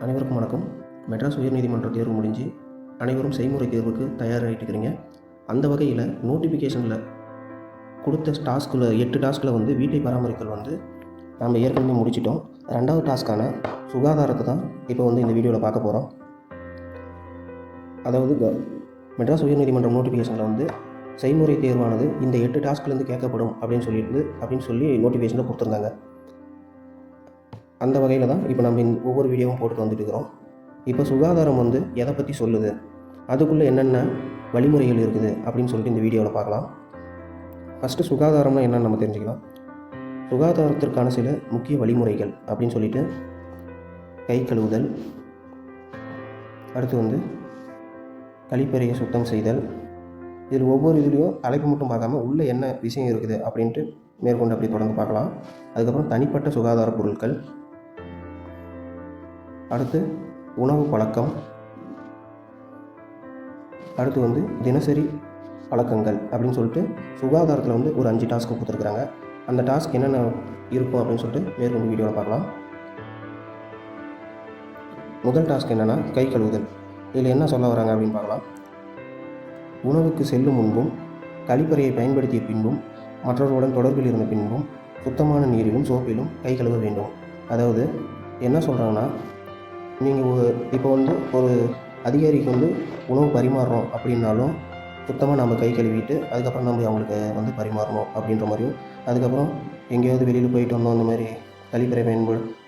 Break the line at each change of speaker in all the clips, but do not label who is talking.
அனைவருக்கும் வணக்கம். மெட்ராஸ் உயர்நீதிமன்ற தேர்வு முடிஞ்சு அனைவரும் செய்முறை தேர்வுக்கு தயாராகிட்டு இருக்கிறீங்க. அந்த வகையில் நோட்டிஃபிகேஷனில் கொடுத்த டாஸ்கில் 8 டாஸ்கில் வந்து வீட்டை பராமரித்தல் வந்து நாம் ஏற்கனவே முடிச்சிட்டோம். 2வது டாஸ்க்கான சுகாதாரத்தை தான் இப்போ வந்து இந்த வீடியோவில் பார்க்க போகிறோம். அதாவது மெட்ராஸ் உயர்நீதிமன்றம் நோட்டிஃபிகேஷனில் வந்து செய்முறை தேர்வானது இந்த 8 டாஸ்க்லேருந்து கேட்கப்படும் அப்படின்னு சொல்லி நோட்டிஃபிகேஷனில் கொடுத்துருந்தாங்க. அந்த வகையில் தான் இப்போ நம்ம ஒவ்வொரு வீடியோவும் போட்டு வந்துட்டு இருக்கிறோம். இப்போ சுகாதாரம் வந்து எதை பற்றி சொல்லுது, அதுக்குள்ளே என்னென்ன வழிமுறைகள் இருக்குது அப்படின்னு சொல்லிட்டு இந்த வீடியோவில் பார்க்கலாம். ஃபஸ்ட்டு சுகாதாரம்னா என்னென்னு நம்ம தெரிஞ்சுக்கலாம். சுகாதாரத்திற்கான சில முக்கிய வழிமுறைகள் அப்படின்னு சொல்லிட்டு கை கழுவுதல், அடுத்து வந்து கழிப்பறையை சுத்தம் செய்தல். இதில் ஒவ்வொரு இதுலேயும் தலைப்பு மட்டும் பார்க்காம உள்ளே என்ன விஷயம் இருக்குது அப்படின்ட்டு மேற்கொண்டு அப்படி தொடர்ந்து பார்க்கலாம். அதுக்கப்புறம் தனிப்பட்ட சுகாதார பொருட்கள், அடுத்து உணவு பழக்கம், அடுத்து வந்து தினசரி பழக்கங்கள் அப்படின்னு சொல்லிட்டு சுகாதாரத்தில் வந்து ஒரு 5 டாஸ்க்கு கொடுத்துருக்குறாங்க. அந்த டாஸ்க் என்னென்ன இருக்கும் அப்படின்னு சொல்லிட்டு மேற்கொண்டு வீடியோவில் பார்க்கலாம். முதல் டாஸ்க் என்னென்னா கை கழுவுதல். இதில் என்ன சொல்ல வராங்க அப்படின்னு பார்க்கலாம். உணவுக்கு செல்லும் முன்பும், கழிப்பறையை பயன்படுத்திய பின்பும், மற்றவர்களுடன் தொடர்பில் இருந்த பின்பும் சுத்தமான நீரிலும் சோப்பிலும் கை கழுவ வேண்டும். அதாவது என்ன சொல்கிறாங்கன்னா, நீங்கள் இப்போ வந்து ஒரு அதிகாரிக்கு வந்து உணவு பரிமாறுறோம் அப்படின்னாலும் சுத்தமாக நம்ம கை கழுவிட்டு அதுக்கப்புறம் நம்ம அவங்களுக்கு வந்து பரிமாறணும் அப்படின்ற மாதிரியும், அதுக்கப்புறம் எங்கேயாவது வெளியில் போயிட்டு வந்தோம் அந்த மாதிரி கழிப்பறை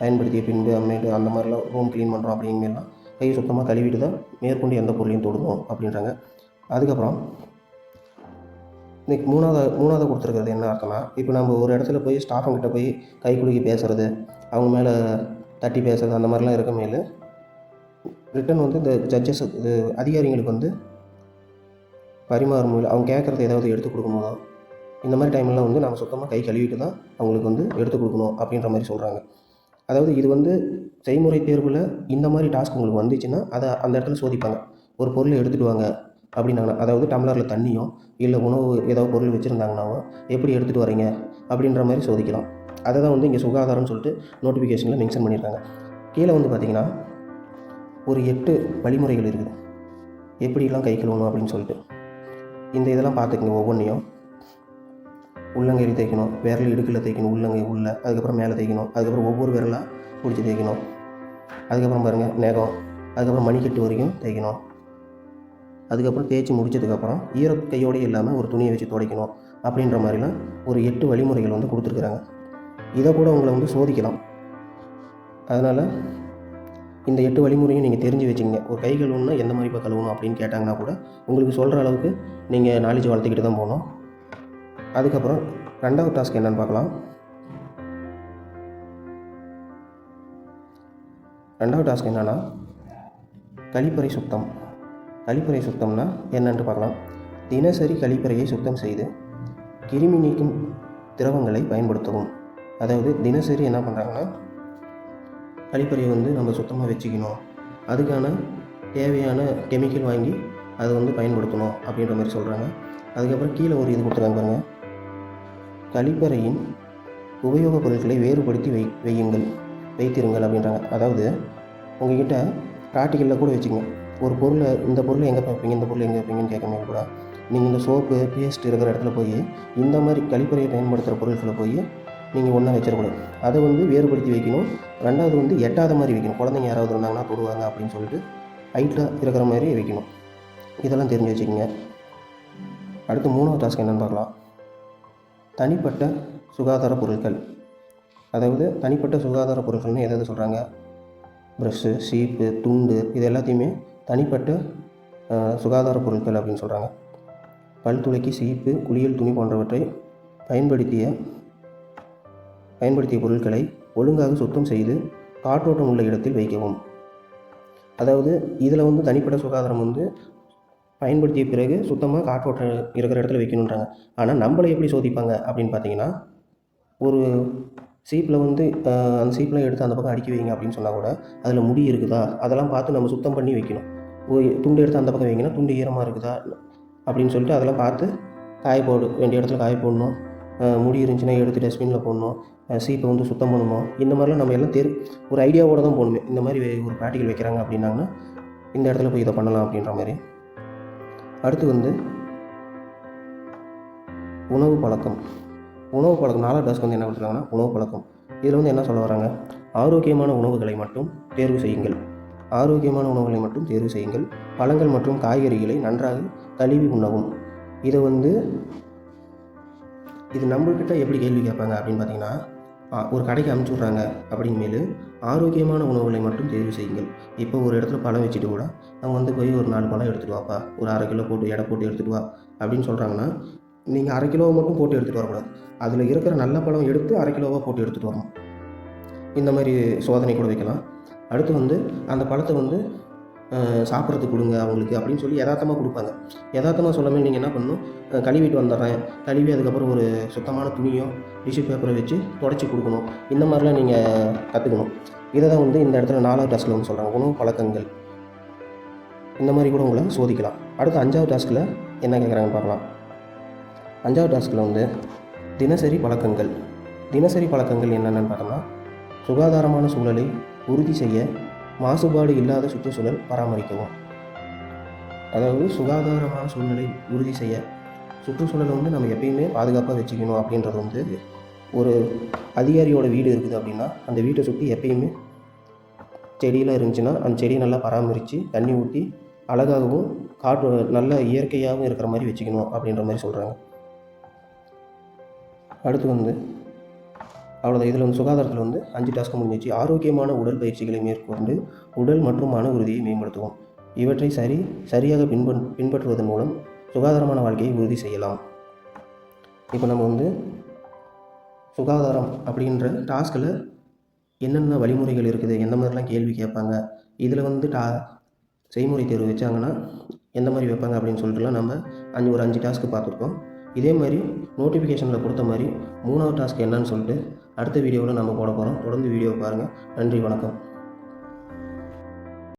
பயன்படுத்திய பின்பு அம்மேட்டு அந்த மாதிரிலாம் ரூம் க்ளீன் பண்ணுறோம் அப்படிங்கிறலாம் கை சுத்தமாக கழுவிட்டு தான் மேற்கொண்டு எந்த பொருளையும் தொடுவோம் அப்படின்றாங்க. அதுக்கப்புறம் இன்றைக்கி மூணாவது கொடுத்துருக்கிறது என்ன அர்த்தம்னா, இப்போ நம்ம ஒரு இடத்துல போய் ஸ்டாஃபுங்கிட்ட போய் கை குலுக்கி பேசுகிறது, அவங்க மேலே தட்டி பேசுகிறது, அந்த மாதிரிலாம் இருக்க மேலே ரிட்டன் வந்து இந்த ஜட்ஜஸ் அதிகாரிங்களுக்கு வந்து பரிமாறும் போது அவங்க கேட்குறது ஏதாவது எடுத்து கொடுக்கும்போதோ இந்த மாதிரி டைம்லாம் வந்து நம்ம சுத்தமாக கை கழுவிட்டு தான் அவங்களுக்கு வந்து எடுத்து கொடுக்கணும் அப்படின்ற மாதிரி சொல்கிறாங்க. அதாவது இது வந்து செய்முறை தேர்வில் இந்த மாதிரி டாஸ்க் உங்களுக்கு வந்துச்சுன்னா அதை அந்த இடத்துல சோதிப்பாங்க. ஒரு பொருளை எடுத்துகிட்டு வாங்க அப்படின்னாங்கன்னா, அதாவது டம்ளரில் தண்ணியோ இல்லை உணவு ஏதாவது பொருள் வச்சுருந்தாங்கன்னாவோ எப்படி எடுத்துகிட்டு வரீங்க அப்படின்ற மாதிரி சோதிக்கலாம். அதை தான் வந்து இங்கே சுகாதாரம்னு சொல்லிட்டு நோட்டிஃபிகேஷனில் மென்ஷன் பண்ணியிருக்காங்க. கீழே வந்து பார்த்திங்கன்னா ஒரு 8 வழிமுறைகள் இருக்குது எப்படிலாம் கை கழுவணும் அப்படின்னு சொல்லிட்டு. இந்த இதெல்லாம் பார்த்துக்கங்க. ஒவ்வொன்றையும் உள்ளங்கையில் தேய்க்கணும், விரல் இடுக்கில் தேய்க்கணும், உள்ளங்கை உள்ள, அதுக்கப்புறம் மேலே தேய்க்கணும், அதுக்கப்புறம் ஒவ்வொரு விரலாக பிடிச்சி தேய்க்கணும், அதுக்கப்புறம் பாருங்கள் நகம், அதுக்கப்புறம் மணிக்கட்டு வரைக்கும் தேய்க்கணும். அதுக்கப்புறம் தேய்ச்சி முடித்ததுக்கப்புறம் கையோடு இல்லாமல் ஒரு துணியை வச்சு துடைக்கணும் அப்படின்ற மாதிரிலாம் ஒரு 8 வழிமுறைகள் வந்து கொடுத்துருக்குறாங்க. இதை கூட உங்களை வந்து சோதிக்கலாம். அதனால் இந்த 8 வழிமுறையும் நீங்கள் தெரிஞ்சு வச்சுங்க. ஒரு கை கழுவணுன்னா எந்த மாதிரி இப்போ கழுவணும் அப்படின்னு கேட்டாங்கன்னா கூட உங்களுக்கு சொல்கிற அளவுக்கு நீங்கள் நாலேஜ் வளர்த்துக்கிட்டு தான் போகணும். அதுக்கப்புறம் 2வது டாஸ்க் என்னென்னு பார்க்கலாம். 2வது டாஸ்க் என்னென்னா கழிப்பறை சுத்தம். கழிப்பறை சுத்தம்னா என்னென்று பார்க்கலாம். தினசரி கழிப்பறையை சுத்தம் செய்து கிருமி நீக்கும் திரவங்களை பயன்படுத்தவும். அதாவது தினசரி என்ன பண்ணுறாங்கன்னா, கழிப்பறையை வந்து நம்ம சுத்தமாக வச்சுக்கணும், அதுக்கான தேவையான கெமிக்கல் வாங்கி அதை வந்து பயன்படுத்தணும் அப்படின்ற மாதிரி சொல்கிறாங்க. அதுக்கப்புறம் கீழே ஒரு இது கொடுத்துருக்காங்க பாருங்கள். கழிப்பறையின் உபயோகப் பொருட்களை வேறுபடுத்தி வைத்திருங்கள் அப்படின்றாங்க. அதாவது உங்கள்கிட்ட ப்ராக்டிக்கலில் கூட வச்சுங்க. ஒரு பொருளை இந்த பொருளை எங்கே வைப்பீங்க, இந்த பொருளை எங்கே வைப்பீங்கன்னு கேட்கும்போது கூட நீங்கள் இந்த சோப்பு பேஸ்ட் இருக்கிற இடத்துல போய் இந்த மாதிரி கழிப்பறையை பயன்படுத்துகிற பொருட்களை போய் நீங்கள் ஒன்றா வச்சிடக்கூடாது. அதை வந்து வேறுபடுத்தி வைக்கணும். 2வது வந்து எட்டாத மாதிரி வைக்கணும். குழந்தைங்க யாராவது இருந்தாங்கன்னா தொடுவாங்க அப்படின்னு சொல்லிட்டு ஹைட்டில் இருக்கிற மாதிரி வைக்கணும். இதெல்லாம் தெரிஞ்சு வச்சுக்கோங்க. அடுத்து 3வது டாஸ்க் என்னென்னு பார்க்கலாம். தனிப்பட்ட சுகாதார பொருட்கள். அதாவது தனிப்பட்ட சுகாதார பொருட்கள்னு எதாவது சொல்கிறாங்க. ப்ரஷ்ஷு, சீப்பு, துண்டு, இது எல்லாத்தையுமே தனிப்பட்ட சுகாதார பொருட்கள் அப்படின்னு சொல்கிறாங்க. பல் துளைக்கி சீப்பு, குளியல் துணி போன்றவற்றை பயன்படுத்திய பொருட்களை ஒழுங்காக சுத்தம் செய்து காற்றோட்டம் உள்ள இடத்தில் வைக்கவும். அதாவது இதில் வந்து தனிப்பட்ட சுகாதாரம் வந்து பயன்படுத்திய பிறகு சுத்தமாக காற்றோட்டம் இருக்கிற இடத்துல வைக்கணுன்றாங்க. ஆனால் நம்மளை எப்படி சோதிப்பாங்க அப்படின்னு பார்த்தீங்கன்னா, ஒரு சீப்பில் வந்து அந்த சீப்பில் எடுத்து அந்த பக்கம் அடுக்கி வைங்க அப்படின்னு சொன்னால் கூட அதில் முடி இருக்குதா அதெல்லாம் பார்த்து நம்ம சுத்தம் பண்ணி வைக்கணும். துண்டு எடுத்து அந்த பக்கம் வைங்கன்னா துண்டு ஈரமாக இருக்குதா அப்படின்னு சொல்லிட்டு அதெல்லாம் பார்த்து காய போட வேண்டிய இடத்துல காய போடணும். முடி இருந்துச்சுன்னா எடுத்து டஸ்ட்பினில் போடணும். சீப்பை வந்து சுத்தம் பண்ணணும். இந்த மாதிரிலாம் நம்ம எல்லாம் ஒரு ஐடியாவோடு தான் போகணுமே. இந்த மாதிரி ஒரு ப்ராக்டிக்கல் வைக்கிறாங்க அப்படின்னாங்கன்னா இந்த இடத்துல போய் இதை பண்ணலாம் அப்படின்ற மாதிரி. அடுத்து வந்து உணவு பழக்கம். 4வது டாஸ்க் வந்து என்ன கொடுத்துருக்காங்கன்னா உணவு பழக்கம். இதில் வந்து என்ன சொல்ல வராங்க, ஆரோக்கியமான உணவுகளை மட்டும் தேர்வு செய்யுங்கள். பழங்கள் மற்றும் காய்கறிகளை நன்றாக கழுவி உண்ணவும். இது நம்மக்கிட்ட எப்படி கேள்வி கேட்பாங்க அப்படின்னு பார்த்தீங்கன்னா, ஒரு கடைக்கு அனுப்பிச்சி விட்றாங்க அப்படிங்குமேலு ஆரோக்கியமான உணவுகளை மட்டும் தேர்வு செய்யுங்கள். இப்போ ஒரு இடத்துல பழம் வச்சுட்டு கூட அவங்க வந்து போய் ஒரு 4 பழம் எடுத்துகிட்டு வாப்பா, ஒரு 1/2 கிலோ போட்டு எடை போட்டு எடுத்துகிட்டு வா அப்படின்னு சொல்கிறாங்கன்னா, நீங்கள் 1/2 கிலோவை மட்டும் போட்டு எடுத்துகிட்டு வரக்கூடாது. அதில் இருக்கிற நல்ல பழம் எடுத்து 1/2 கிலோவாக போட்டு எடுத்துகிட்டு வரணும். இந்த மாதிரி சோதனை கூட வைக்கலாம். அடுத்து வந்து அந்த பழத்தை வந்து சாப்பிட்றதுக்கு கொடுங்க அவங்களுக்கு அப்படின்னு சொல்லி யதார்த்தமாக கொடுப்பாங்க. யதார்த்தமாக சொல்லாமல் நீங்கள் என்ன பண்ணணும், கழுவிட்டு வந்துடுறேன், கழுவி அதுக்கப்புறம் ஒரு சுத்தமான துணியோ டிஷ்யூ பேப்பரை வச்சு தொடச்சி கொடுக்கணும். இந்த மாதிரிலாம் நீங்கள் கற்றுக்கணும். இதை தான் வந்து இந்த இடத்துல 4வது டாஸ்கில் வந்து சொல்கிறாங்க, உணவு பழக்கங்கள். இந்த மாதிரி கூட உங்களை சோதிக்கலாம். அடுத்து 5வது டாஸ்கில் என்ன கேட்குறாங்கன்னு பார்க்கலாம். 5வது டாஸ்கில் வந்து தினசரி பழக்கங்கள் என்னென்னு பார்த்தோம்னா, சுகாதாரமான சூழலை உறுதி செய்ய மாசுபாடு இல்லாத சுற்றுச்சூழல் பராமரிக்கவும். அதாவது சுகாதாரமான சூழ்நிலை உறுதி செய்ய சுற்றுச்சூழலை வந்து நம்ம எப்பயுமே பாதுகாப்பாக வச்சுக்கணும் அப்படின்றது வந்து, ஒரு அதிகாரியோட வீடு இருக்குது அப்படின்னா அந்த வீட்டை சுற்றி எப்பயுமே செடியெலாம் இருந்துச்சுன்னா அந்த செடியை நல்லா பராமரித்து தண்ணி ஊற்றி அழகாகவும் காற்று நல்ல இயற்கையாகவும் இருக்கிற மாதிரி வச்சுக்கணும் அப்படின்ற மாதிரி சொல்கிறாங்க. அடுத்து வந்து அவ்வளோதான். இதில் வந்து சுகாதாரத்தில் வந்து 5 டாஸ்க்கு முடிஞ்சிச்சு. ஆரோக்கியமான உடல் பயிற்சிகளை மேற்கொண்டு உடல் மற்றும் மன உறுதியை மேம்படுத்துவோம். இவற்றை சரியாக பின்பற்றுவதன் மூலம் சுகாதாரமான வாழ்க்கையை உறுதி செய்யலாம். இப்போ நம்ம வந்து சுகாதாரம் அப்படின்ற டாஸ்கில் என்னென்ன வழிமுறைகள் இருக்குது, எந்த மாதிரிலாம் கேள்வி கேட்பாங்க, இதில் வந்து செய்முறை தேர்வு வச்சாங்கன்னா எந்த மாதிரி வைப்பாங்க அப்படின்னு சொல்லிட்டுலாம் நம்ம ஒரு 5 டாஸ்க்கு பார்த்துருக்கோம். இதே மாதிரி நோட்டிஃபிகேஷனில் கொடுத்த மாதிரி 3வது டாஸ்க் என்னன்னு சொல்லிட்டு அடுத்த வீடியோவில் நம்ம போட போகிறோம். தொடர்ந்து வீடியோவை பாருங்கள். நன்றி, வணக்கம்.